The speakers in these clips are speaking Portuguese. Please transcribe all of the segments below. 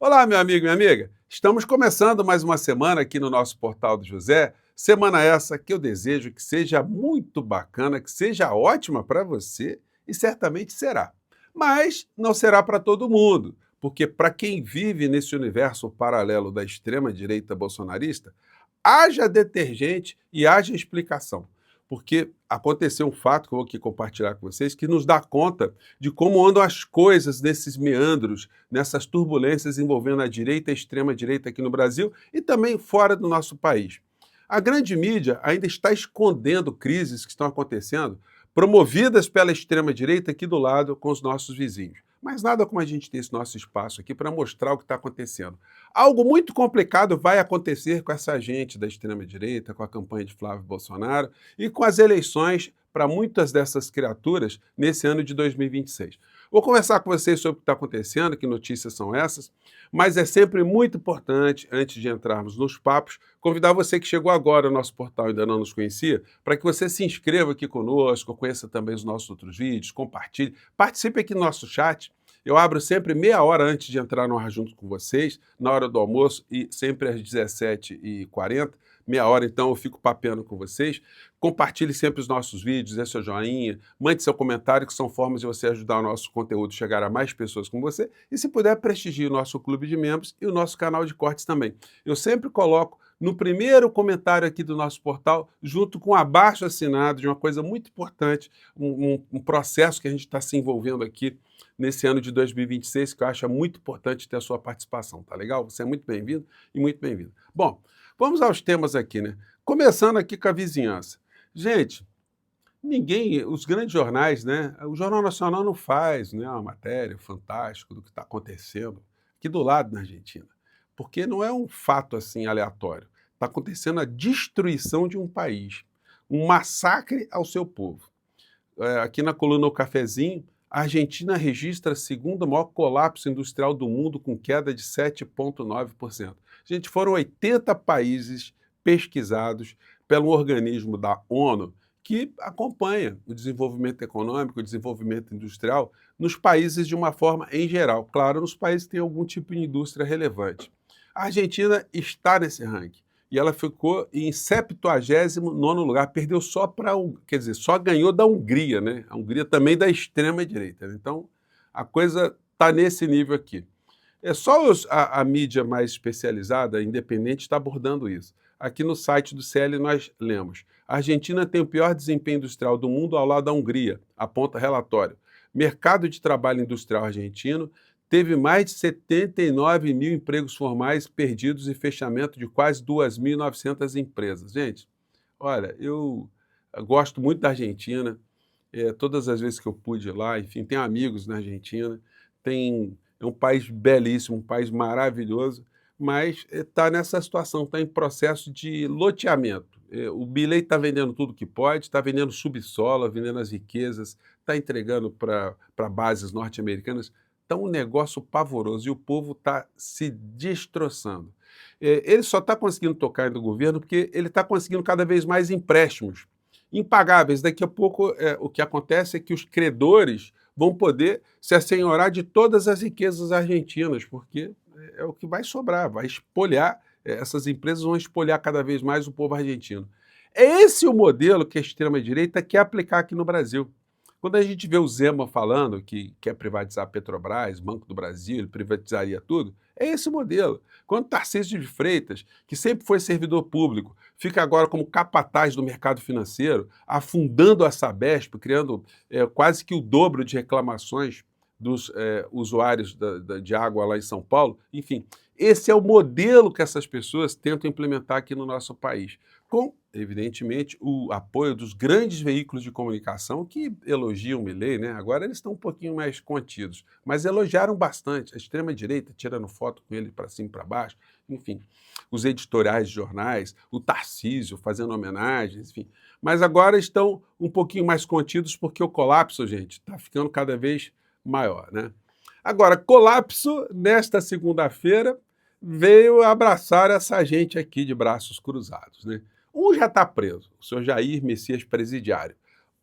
Olá, meu amigo, minha amiga. Estamos começando mais uma semana aqui no nosso Portal do José. Semana essa que eu desejo que seja muito bacana, que seja ótima para você e certamente será. Mas não será para todo mundo, porque para quem vive nesse universo paralelo da extrema-direita bolsonarista, haja detergente e haja explicação. Porque aconteceu um fato que eu vou aqui compartilhar com vocês que nos dá conta de como andam as coisas nesses meandros, nessas turbulências envolvendo a direita e a extrema-direita aqui no Brasil e também fora do nosso país. A grande mídia ainda está escondendo crises que estão acontecendo, promovidas pela extrema-direita aqui do lado com os nossos vizinhos. Mas nada como a gente ter esse nosso espaço aqui para mostrar o que está acontecendo. Algo muito complicado vai acontecer com essa gente da extrema-direita, com a campanha de Flávio Bolsonaro e com as eleições para muitas dessas criaturas nesse ano de 2026. Vou conversar com vocês sobre o que está acontecendo, que notícias são essas, mas é sempre muito importante, antes de entrarmos nos papos, convidar você que chegou agora ao nosso portal e ainda não nos conhecia, para que você se inscreva aqui conosco, conheça também os nossos outros vídeos, compartilhe, participe aqui no nosso chat. Eu abro sempre meia hora antes de entrar no ar junto com vocês, na hora do almoço e sempre às 17h40. Meia hora, então, eu fico papeando com vocês. Compartilhe sempre os nossos vídeos, dê seu joinha, mande seu comentário, que são formas de você ajudar o nosso conteúdo a chegar a mais pessoas como você. E se puder, prestigie o nosso clube de membros e o nosso canal de cortes também. Eu sempre coloco no primeiro comentário aqui do nosso portal, junto com abaixo assinado de uma coisa muito importante, um processo que a gente está se envolvendo aqui nesse ano de 2026, que eu acho muito importante ter a sua participação, tá legal? Você é muito bem-vindo e muito bem-vindo. Bom, vamos aos temas aqui, né? Começando aqui com a vizinhança. Gente, ninguém, os grandes jornais, né? O Jornal Nacional não faz, né, uma matéria fantástica do que está acontecendo aqui do lado na Argentina, porque não é um fato assim aleatório. Está acontecendo a destruição de um país, um massacre ao seu povo. Aqui na coluna O Cafezinho, a Argentina registra o segundo maior colapso industrial do mundo, com queda de 7,9%. Gente, foram 80 países pesquisados pelo organismo da ONU que acompanha o desenvolvimento econômico, o desenvolvimento industrial nos países de uma forma em geral. Claro, nos países que têm algum tipo de indústria relevante. A Argentina está nesse ranking e ela ficou em 79º lugar, perdeu só para, quer dizer, só ganhou da Hungria, né? A Hungria também da extrema-direita. Então, a coisa está nesse nível aqui. É só a mídia mais especializada, independente, está abordando isso. Aqui no site do CL nós lemos: a Argentina tem o pior desempenho industrial do mundo ao lado da Hungria, aponta relatório. Mercado de trabalho industrial argentino teve mais de 79 mil empregos formais perdidos e fechamento de quase 2.900 empresas. Gente, olha, eu gosto muito da Argentina, todas as vezes que eu pude ir lá, enfim, tenho amigos na Argentina, é um país belíssimo, um país maravilhoso, mas está nessa situação, está em processo de loteamento. O Milei está vendendo tudo que pode, está vendendo subsolo, vendendo as riquezas, está entregando para bases norte-americanas. Está um negócio pavoroso e o povo está se destroçando. Ele só está conseguindo tocar no governo porque ele está conseguindo cada vez mais empréstimos impagáveis. Daqui a pouco, o que acontece é que os credores vão poder se assenhorar de todas as riquezas argentinas, porque é o que vai sobrar, vai espolhar, essas empresas vão espolhar cada vez mais o povo argentino. É esse o modelo que a extrema-direita quer aplicar aqui no Brasil. Quando a gente vê o Zema falando que quer privatizar a Petrobras, Banco do Brasil, ele privatizaria tudo, é esse o modelo. Quando Tarcísio de Freitas, que sempre foi servidor público, fica agora como capataz do mercado financeiro, afundando a Sabesp, criando quase que o dobro de reclamações dos usuários de água lá em São Paulo, enfim, esse é o modelo que essas pessoas tentam implementar aqui no nosso país, com, evidentemente, o apoio dos grandes veículos de comunicação que elogiam o Milei, né? Agora eles estão um pouquinho mais contidos, mas elogiaram bastante a extrema-direita, tirando foto com ele para cima e para baixo, enfim, os editoriais de jornais, o Tarcísio fazendo homenagens, enfim. Mas agora estão um pouquinho mais contidos porque o colapso, gente, está ficando cada vez maior, né? Agora, colapso, nesta segunda-feira, veio abraçar essa gente aqui de braços cruzados, né? Um já está preso, o senhor Jair Messias Presidiário.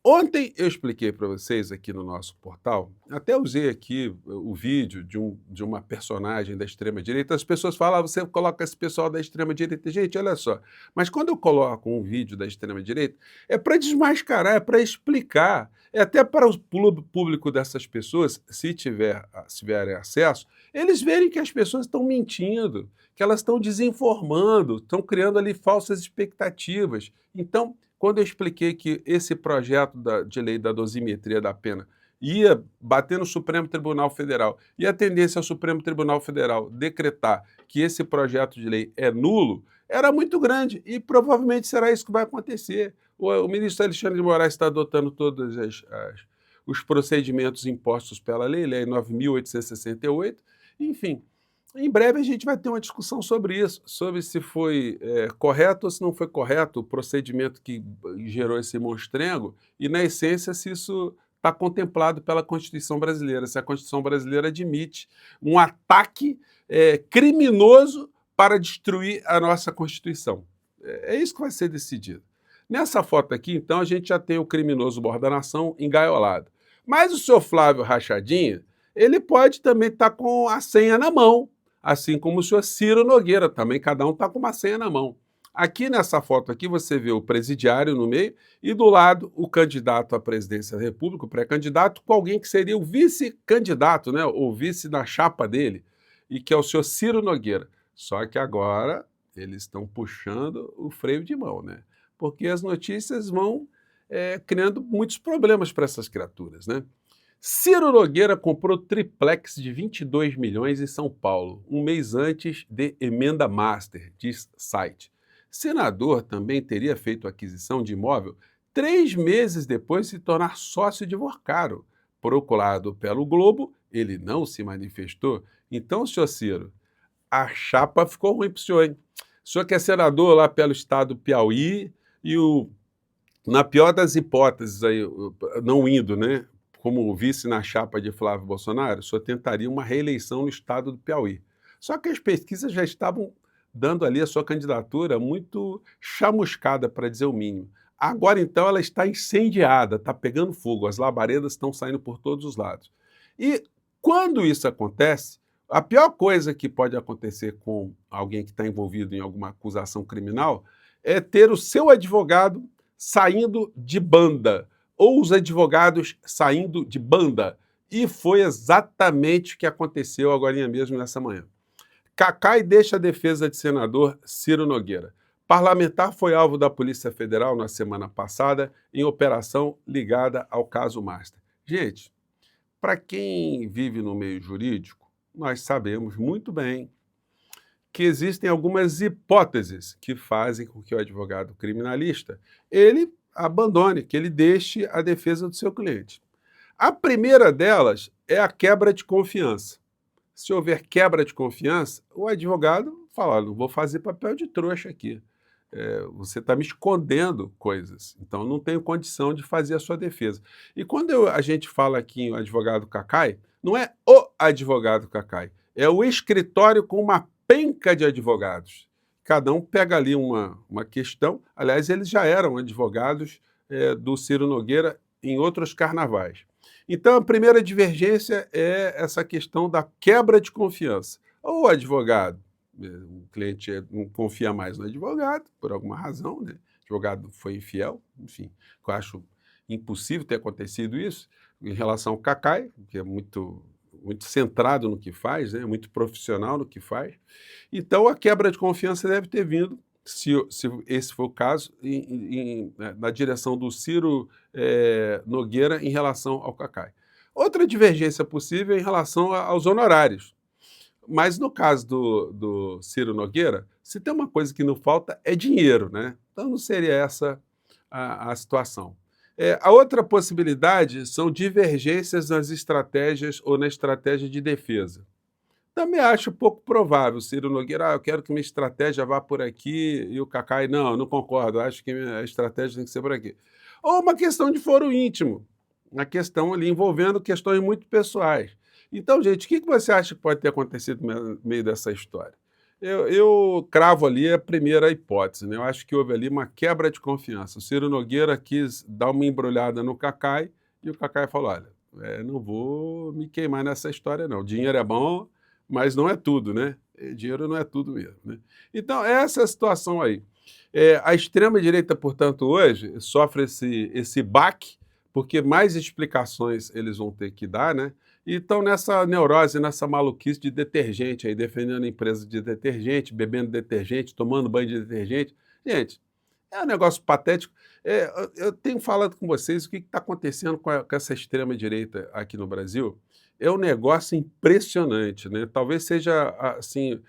Ontem eu expliquei para vocês aqui no nosso portal, até usei aqui o vídeo de uma personagem da extrema-direita. As pessoas falam, você coloca esse pessoal da extrema-direita. Gente, olha só, mas quando eu coloco um vídeo da extrema-direita, é para desmascarar, é para explicar, é até para o público dessas pessoas, se tiverem acesso, eles verem que as pessoas estão mentindo, que elas estão desinformando, estão criando ali falsas expectativas. Então, quando eu expliquei que esse projeto de lei da dosimetria da pena ia bater no Supremo Tribunal Federal e a tendência ao Supremo Tribunal Federal decretar que esse projeto de lei é nulo, era muito grande e provavelmente será isso que vai acontecer. O ministro Alexandre de Moraes está adotando todos os procedimentos impostos pela lei 9.868, enfim. Em breve a gente vai ter uma discussão sobre isso, sobre se foi correto ou se não foi correto o procedimento que gerou esse monstrengo e, na essência, se isso está contemplado pela Constituição brasileira, se a Constituição brasileira admite um ataque criminoso para destruir a nossa Constituição. É isso que vai ser decidido. Nessa foto aqui, então, a gente já tem o criminoso borda nação engaiolado. Mas o senhor Flávio Rachadinha, ele pode também estar com a senha na mão, assim como o senhor Ciro Nogueira, também cada um está com uma senha na mão. Aqui nessa foto aqui você vê o presidiário no meio e do lado o candidato à presidência da República, o pré-candidato, com alguém que seria o vice-candidato, né, o vice da chapa dele, e que é o senhor Ciro Nogueira. Só que agora eles estão puxando o freio de mão, né? Porque as notícias vão criando muitos problemas para essas criaturas, né? Ciro Nogueira comprou triplex de 22 milhões em São Paulo, um mês antes de emenda master, diz site. Senador também teria feito aquisição de imóvel 3 meses depois de se tornar sócio de Vorcaro. Procurado pelo Globo, ele não se manifestou. Então, senhor Ciro, a chapa ficou ruim para o senhor, hein? O senhor que é senador lá pelo estado do Piauí e na pior das hipóteses, aí, não indo, né? Como vice na chapa de Flávio Bolsonaro, só tentaria uma reeleição no estado do Piauí. Só que as pesquisas já estavam dando ali a sua candidatura muito chamuscada, para dizer o mínimo. Agora, então, ela está incendiada, está pegando fogo, as labaredas estão saindo por todos os lados. E quando isso acontece, a pior coisa que pode acontecer com alguém que está envolvido em alguma acusação criminal é ter o seu advogado saindo de banda, ou os advogados saindo de banda. E foi exatamente o que aconteceu agora mesmo nessa manhã. Cacai deixa a defesa de senador Ciro Nogueira. Parlamentar foi alvo da Polícia Federal na semana passada em operação ligada ao caso Master. Gente, para quem vive no meio jurídico, nós sabemos muito bem que existem algumas hipóteses que fazem com que o advogado criminalista ele abandone, que ele deixe a defesa do seu cliente. A primeira delas é a quebra de confiança. Se houver quebra de confiança, o advogado fala, não vou fazer papel de trouxa aqui. Você está me escondendo coisas, então não tenho condição de fazer a sua defesa. E quando a gente fala aqui em advogado Cacai, não é o advogado Cacai, é o escritório com uma penca de advogados. Cada um pega ali uma questão. Aliás, eles já eram advogados do Ciro Nogueira em outros carnavais. Então, a primeira divergência é essa questão da quebra de confiança. Ou o advogado, o cliente não confia mais no advogado, por alguma razão, né? O advogado foi infiel, enfim, eu acho impossível ter acontecido isso. Em relação ao Cacai, que é muito centrado no que faz, né? Muito profissional no que faz. Então, a quebra de confiança deve ter vindo, se esse for o caso, na direção do Ciro Nogueira em relação ao Cacai. Outra divergência possível é em relação aos honorários. Mas no caso do Ciro Nogueira, se tem uma coisa que não falta é dinheiro, né? Então não seria essa a situação. A outra possibilidade são divergências nas estratégias ou na estratégia de defesa. Também acho pouco provável. O Ciro Nogueira, eu quero que minha estratégia vá por aqui, e o Cacai, não concordo, acho que a estratégia tem que ser por aqui. Ou uma questão de foro íntimo, uma questão ali envolvendo questões muito pessoais. Então, gente, o que você acha que pode ter acontecido no meio dessa história? Eu cravo ali a primeira hipótese, né? Eu acho que houve ali uma quebra de confiança. O Ciro Nogueira quis dar uma embrulhada no Cacai e o Cacai falou: olha, não vou me queimar nessa história, não. Dinheiro é bom, mas não é tudo, né? Dinheiro não é tudo mesmo, né? Então, essa é a situação aí. A extrema-direita, portanto, hoje sofre esse baque, porque mais explicações eles vão ter que dar, né? E estão nessa neurose, nessa maluquice de detergente aí, defendendo a empresa de detergente, bebendo detergente, tomando banho de detergente. Gente, é um negócio patético. Eu tenho falado com vocês o que está acontecendo com essa extrema-direita aqui no Brasil. É um negócio impressionante, né? Talvez seja, assim,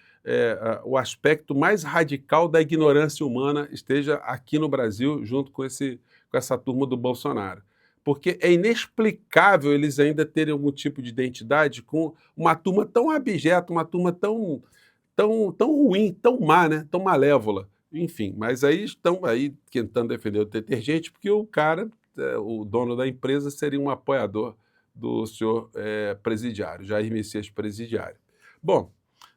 o aspecto mais radical da ignorância humana esteja aqui no Brasil, junto com essa turma do Bolsonaro. Porque é inexplicável eles ainda terem algum tipo de identidade com uma turma tão abjeta, uma turma tão ruim, tão má, né? Tão malévola. Enfim, mas aí estão aí tentando defender o detergente, porque o cara, o dono da empresa, seria um apoiador do senhor presidiário, Jair Messias Presidiário. Bom,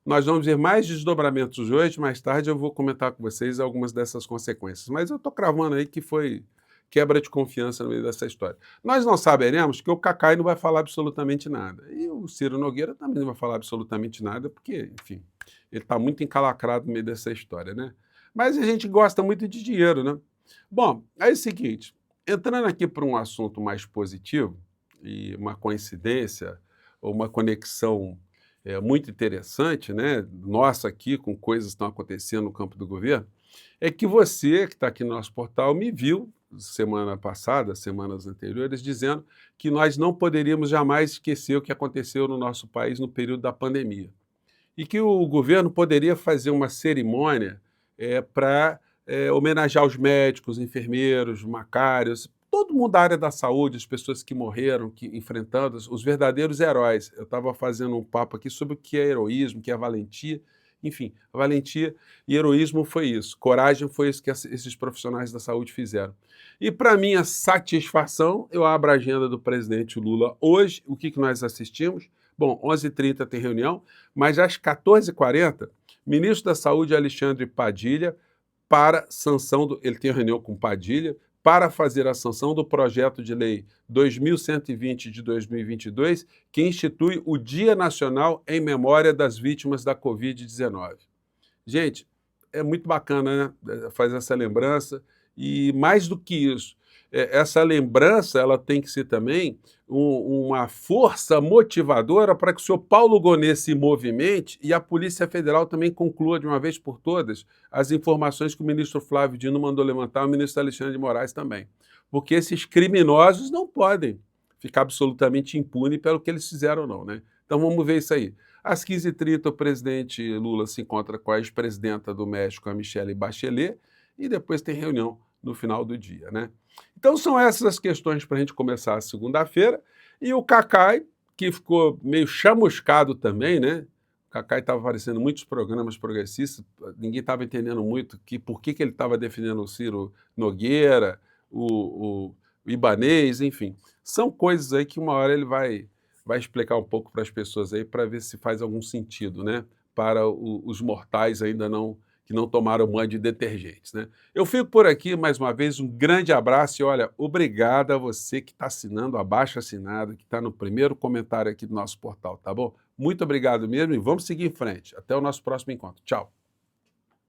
nós vamos ver mais desdobramentos hoje, mais tarde eu vou comentar com vocês algumas dessas consequências. Mas eu estou cravando aí que foi quebra de confiança no meio dessa história. Nós não saberemos que o Cacai não vai falar absolutamente nada. E o Ciro Nogueira também não vai falar absolutamente nada, porque, enfim, ele está muito encalacrado no meio dessa história, né? Mas a gente gosta muito de dinheiro, né? Bom, é o seguinte, entrando aqui para um assunto mais positivo, e uma coincidência, ou uma conexão muito interessante, né? Nossa aqui, com coisas que estão acontecendo no campo do governo, é que você, que está aqui no nosso portal, me viu semana passada, semanas anteriores, dizendo que nós não poderíamos jamais esquecer o que aconteceu no nosso país no período da pandemia. E que o governo poderia fazer uma cerimônia para homenagear os médicos, enfermeiros, macários, todo mundo da área da saúde, as pessoas que morreram, que enfrentando os verdadeiros heróis. Eu estava fazendo um papo aqui sobre o que é heroísmo, o que é valentia. Enfim, valentia e heroísmo foi isso, coragem foi isso que esses profissionais da saúde fizeram. E para minha satisfação, eu abro a agenda do presidente Lula hoje, o que nós assistimos? Bom, 11h30 tem reunião, mas às 14h40, ministro da Saúde Alexandre Padilha, para sanção, ele tem reunião com Padilha, para fazer a sanção do projeto de lei 2120 de 2022, que institui o Dia Nacional em memória das vítimas da Covid-19. Gente, é muito bacana, né? Fazer essa lembrança e mais do que isso, essa lembrança ela tem que ser também uma força motivadora para que o senhor Paulo Gonet se movimente e a Polícia Federal também conclua de uma vez por todas as informações que o ministro Flávio Dino mandou levantar, o ministro Alexandre de Moraes também. Porque esses criminosos não podem ficar absolutamente impunes pelo que eles fizeram não, né? Então vamos ver isso aí. Às 15h30, o presidente Lula se encontra com a ex-presidenta do México, a Michelle Bachelet, e depois tem reunião no final do dia, né? Então são essas as questões para a gente começar a segunda-feira. E o Cacai, que ficou meio chamuscado também, né? O Cacai estava aparecendo em muitos programas progressistas, ninguém estava entendendo muito por que ele estava defendendo o Ciro Nogueira, o Ibanez, enfim. São coisas aí que uma hora ele vai explicar um pouco para as pessoas aí, para ver se faz algum sentido, né? Para os mortais ainda que não tomaram banho de detergentes, né? Eu fico por aqui, mais uma vez, um grande abraço e olha, obrigado a você que está assinando, abaixo assinado, que está no primeiro comentário aqui do nosso portal, tá bom? Muito obrigado mesmo e vamos seguir em frente. Até o nosso próximo encontro. Tchau!